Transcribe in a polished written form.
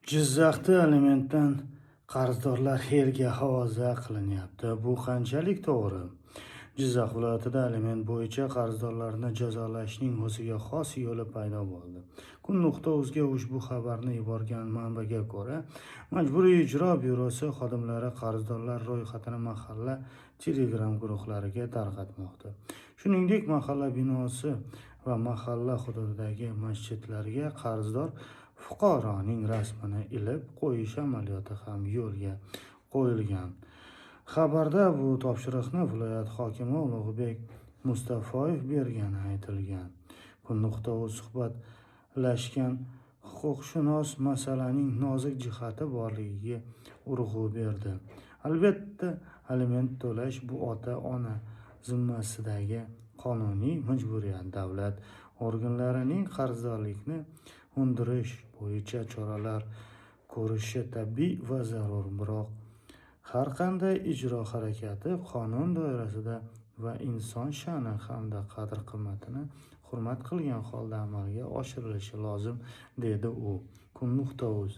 Jizzaxda alimentdan qarzdorlar yerga havoza qilinyapti. Bu qanchalik to'g'ri? Jizzax viloyatida aliment bo'yicha qarzdorlarni jazolashning o'ziga xos yo'li paydo bo'ldi. Kun.uzga ushbu xabarni yuborgan manbaga ko'ra, Majburiy ijro byurosi xodimlari qarzdorlar ro'yxatini mahalla Telegram guruhlariga tarqatmoqda. Shuningdek, mahalla binosi va mahalla hududidagi masjidlarga qarzdor fuqaroning rasmini ilib qo'yish amaliyoti ham yo'lga qo'yilgan. Xabarda bu topshiriqni viloyat hokimi Ulug'bek Mustafoyev bergani aytilgan. Kun.uz suhbatlashgan huquqshunos masalaning nozik jihati borligiga urg'u berdi. Albatta, aliment to'lash bu ota-ona zimmasidagi qonuniy majburiyat. Davlat organlarining qarzdorlikni undirish bo'yicha choralar ko'rishi tabiiy va zarur, biroq har qanday ijro harakati qonun doirasida va inson sha'ni hamda qadr-qimmatini hurmat qilgan holda amalga oshirilishi lozim, dedi u. Kun.uz